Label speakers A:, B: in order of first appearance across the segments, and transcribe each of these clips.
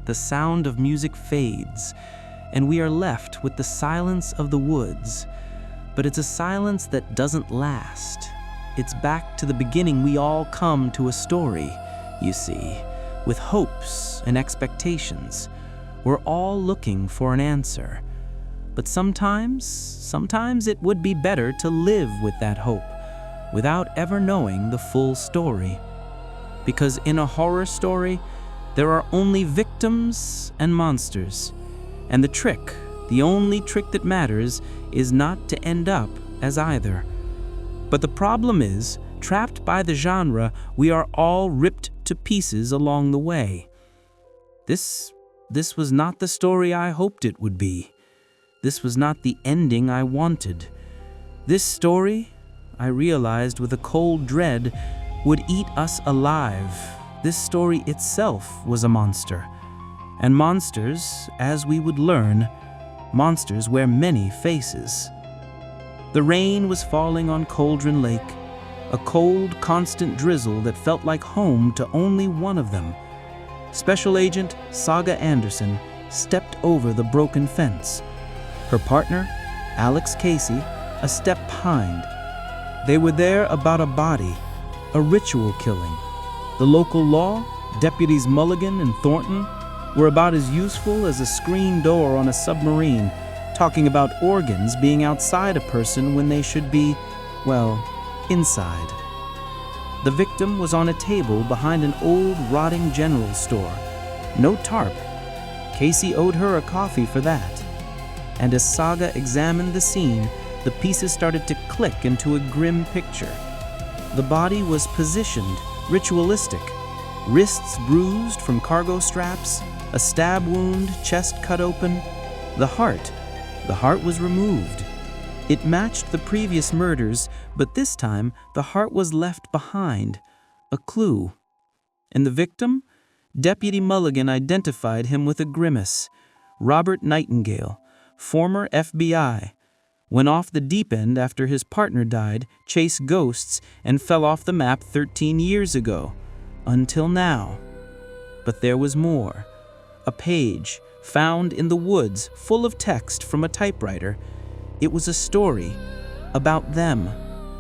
A: the sound of music fades, and we are left with the silence of the woods. But it's a silence that doesn't last. It's back to the beginning. We all come to a story, you see, with hopes and expectations. We're all looking for an answer. But sometimes it would be better to live with that hope without ever knowing the full story. Because in a horror story, there are only victims and monsters. And the only trick that matters, is not to end up as either. But the problem is, trapped by the genre, we are all ripped to pieces along the way. This was not the story I hoped it would be. This was not the ending I wanted. This story, I realized with a cold dread, would eat us alive. This story itself was a monster. And monsters, as we would learn, monsters wear many faces. The rain was falling on Cauldron Lake, a cold, constant drizzle that felt like home to only one of them. Special Agent Saga Anderson stepped over the broken fence. Her partner, Alex Casey, a step behind. They were there about a body, a ritual killing. The local law, Deputies Mulligan and Thornton, were about as useful as a screen door on a submarine, talking about organs being outside a person when they should be, well, inside. The victim was on a table behind an old, rotting general store. No tarp. Casey owed her a coffee for that. And as Saga examined the scene, the pieces started to click into a grim picture. The body was positioned, ritualistic. Wrists bruised from cargo straps, a stab wound, chest cut open. The heart was removed. It matched the previous murders, but this time the heart was left behind, a clue. And the victim? Deputy Mulligan identified him with a grimace. Robert Nightingale, former FBI, went off the deep end after his partner died, chased ghosts, and fell off the map 13 years ago. Until now. But there was more. A page found in the woods full of text from a typewriter. It was a story about them,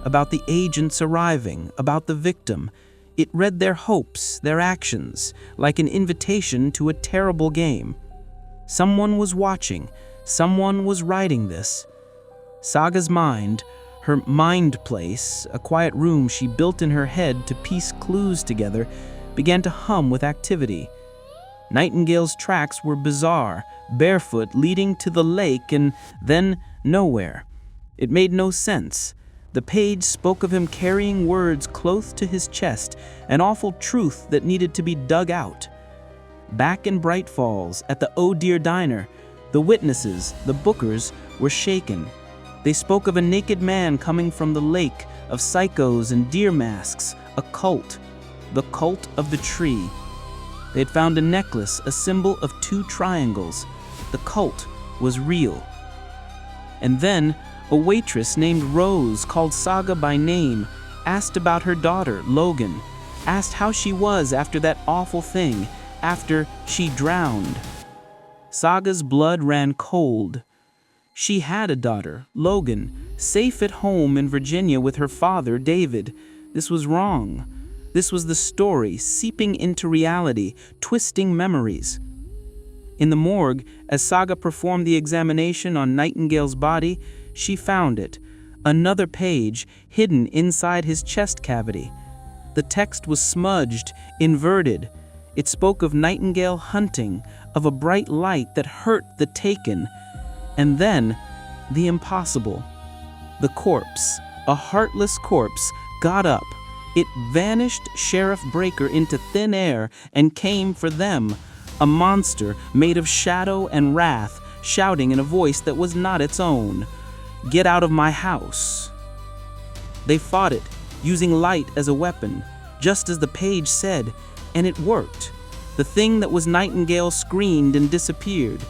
A: about the agents arriving, about the victim. It read their hopes, their actions, like an invitation to a terrible game. Someone was watching. Someone was writing this. Saga's mind, her mind place, a quiet room she built in her head to piece clues together, began to hum with activity. Nightingale's tracks were bizarre, barefoot, leading to the lake and then nowhere. It made no sense. The page spoke of him carrying words close to his chest, an awful truth that needed to be dug out. Back in Bright Falls, at the Oh Dear Diner, the witnesses, the bookers, were shaken. They spoke of a naked man coming from the lake, of psychos and deer masks, a cult, the cult of the tree. They had found a necklace, a symbol of 2 triangles. The cult was real. And then, a waitress named Rose called Saga by name, asked about her daughter, Logan, asked how she was after that awful thing, after she drowned. Saga's blood ran cold. She had a daughter, Logan, safe at home in Virginia with her father, David. This was wrong. This was the story seeping into reality, twisting memories. In the morgue, as Saga performed the examination on Nightingale's body, she found it, another page hidden inside his chest cavity. The text was smudged, inverted. It spoke of Nightingale hunting, of a bright light that hurt the taken. And then, the impossible. The corpse, a heartless corpse, got up. It vanished Sheriff Breaker into thin air and came for them, a monster made of shadow and wrath, shouting in a voice that was not its own. "Get out of my house." They fought it, using light as a weapon, just as the page said, and it worked. The thing that was Nightingale screamed and disappeared.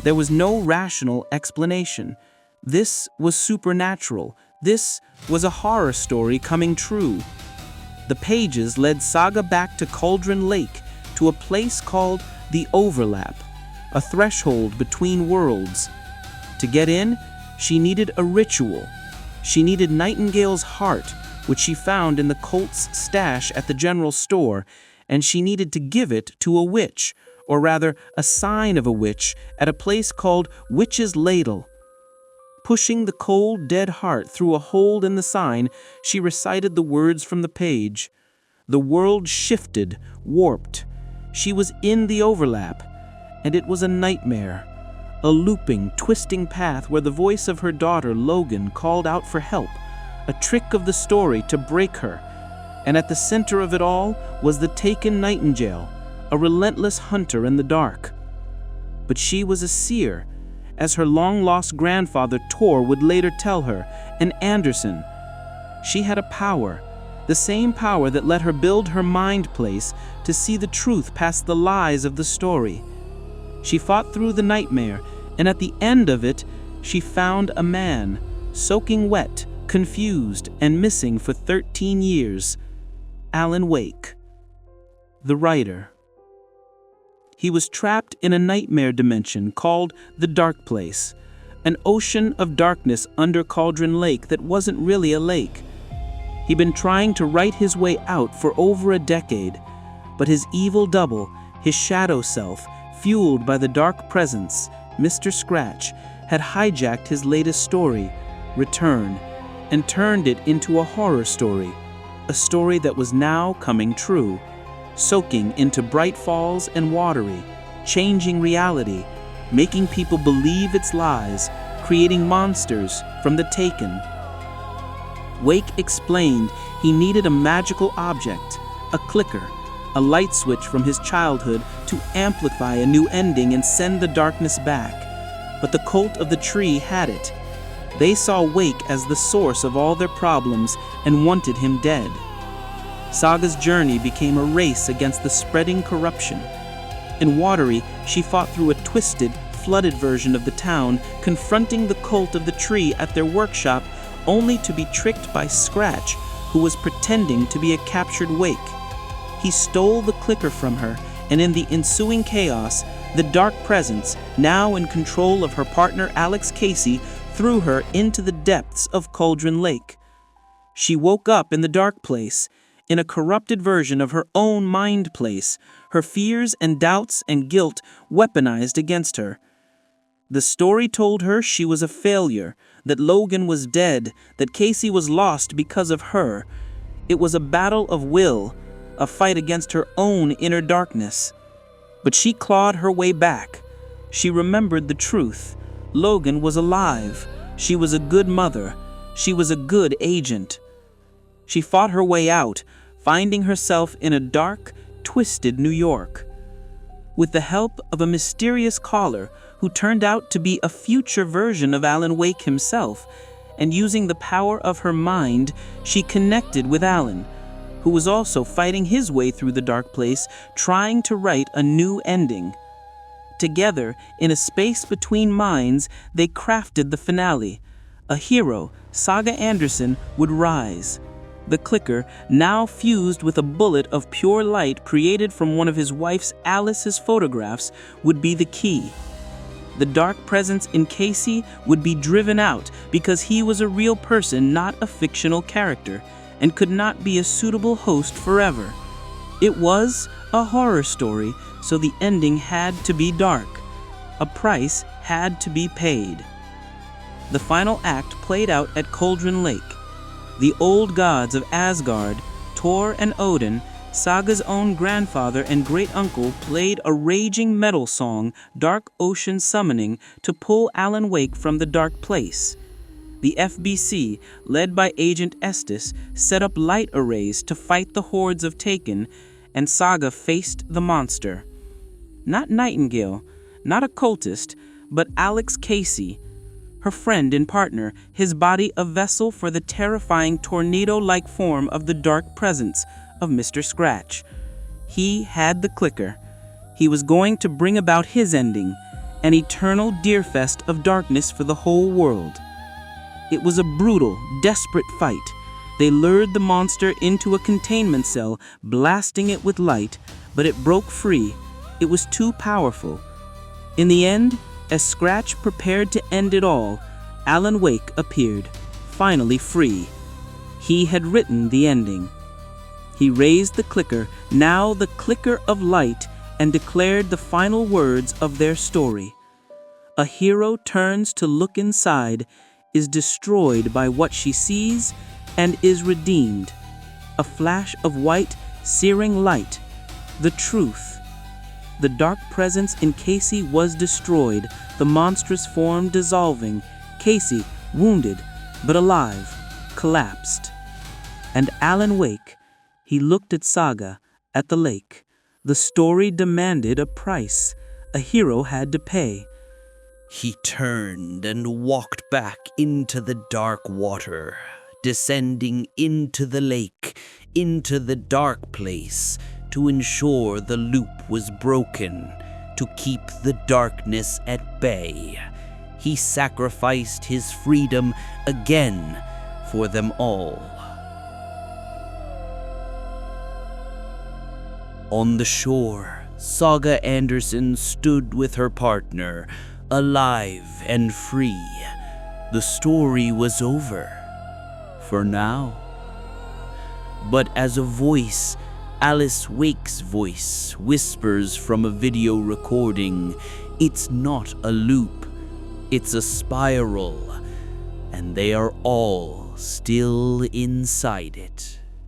A: There was no rational explanation. This was supernatural. This was a horror story coming true. The pages led Saga back to Cauldron Lake, to a place called the Overlap, a threshold between worlds. To get in, she needed a ritual. She needed Nightingale's heart, which she found in the colt's stash at the general store, and she needed to give it to a witch, or rather a sign of a witch, at a place called Witch's Ladle. Pushing the cold, dead heart through a hole in the sign, she recited the words from the page. The world shifted, warped. She was in the overlap, and it was a nightmare. A looping, twisting path where the voice of her daughter, Logan, called out for help, a trick of the story to break her. And at the center of it all was the taken Nightingale, a relentless hunter in the dark. But she was a seer, as her long-lost grandfather Tor would later tell her, and Anderson. She had a power, the same power that let her build her mind place to see the truth past the lies of the story. She fought through the nightmare, and at the end of it, she found a man, soaking wet, confused, and missing for 13 years. Alan Wake. The writer. He was trapped in a nightmare dimension called the Dark Place, an ocean of darkness under Cauldron Lake that wasn't really a lake. He'd been trying to write his way out for over a decade, but his evil double, his shadow self, fueled by the dark presence, Mr. Scratch, had hijacked his latest story, Return, and turned it into a horror story, a story that was now coming true, soaking into bright falls and watery, changing reality, making people believe its lies, creating monsters from the taken. Wake explained he needed a magical object, a clicker, a light switch from his childhood to amplify a new ending and send the darkness back. But the cult of the tree had it. They saw Wake as the source of all their problems and wanted him dead. Saga's journey became a race against the spreading corruption. In Watery, she fought through a twisted, flooded version of the town, confronting the cult of the tree at their workshop, only to be tricked by Scratch, who was pretending to be a captured Wake. He stole the clicker from her, and in the ensuing chaos, the dark presence, now in control of her partner Alex Casey, threw her into the depths of Cauldron Lake. She woke up in the dark place, in a corrupted version of her own mind place, her fears and doubts and guilt weaponized against her. The story told her she was a failure, that Logan was dead, that Casey was lost because of her. It was a battle of will, a fight against her own inner darkness. But she clawed her way back. She remembered the truth. Logan was alive. She was a good mother. She was a good agent. She fought her way out, finding herself in a dark, twisted New York. With the help of a mysterious caller who turned out to be a future version of Alan Wake himself, and using the power of her mind, she connected with Alan, who was also fighting his way through the dark place, trying to write a new ending. Together, in a space between minds, they crafted the finale. A hero, Saga Anderson, would rise. The clicker, now fused with a bullet of pure light created from one of his wife's Alice's photographs, would be the key. The dark presence in Casey would be driven out because he was a real person, not a fictional character, and could not be a suitable host forever. It was a horror story, so the ending had to be dark. A price had to be paid. The final act played out at Cauldron Lake. The old gods of Asgard, Tor and Odin, Saga's own grandfather and great-uncle, played a raging metal song, Dark Ocean Summoning, to pull Alan Wake from the dark place. The FBC, led by Agent Estes, set up light arrays to fight the hordes of Taken, and Saga faced the monster. Not Nightingale, not a cultist, but Alex Casey, her friend and partner, his body a vessel for the terrifying tornado-like form of the dark presence of Mr. Scratch. He had the clicker. He was going to bring about his ending, an eternal deerfest of darkness for the whole world. It was a brutal, desperate fight. They lured the monster into a containment cell, blasting it with light, but it broke free. It was too powerful. In the end, as Scratch prepared to end it all, Alan Wake appeared, finally free. He had written the ending. He raised the clicker, now the clicker of light, and declared the final words of their story. A hero turns to look inside, is destroyed by what she sees, and is redeemed. A flash of white, searing light. The truth. The dark presence in Casey was destroyed, the monstrous form dissolving. Casey, wounded, but alive, collapsed. And Alan Wake, he looked at Saga, at the lake. The story demanded a price. A hero had to pay.
B: He turned and walked back into the dark water, descending into the lake, into the dark place, to ensure the loop was broken, to keep the darkness at bay. He sacrificed his freedom again for them all. On the shore, Saga Anderson stood with her partner, alive and free. The story was over. For now. But as a voice, Alice Wake's voice, whispers from a video recording, it's not a loop, it's a spiral, and they are all still inside it.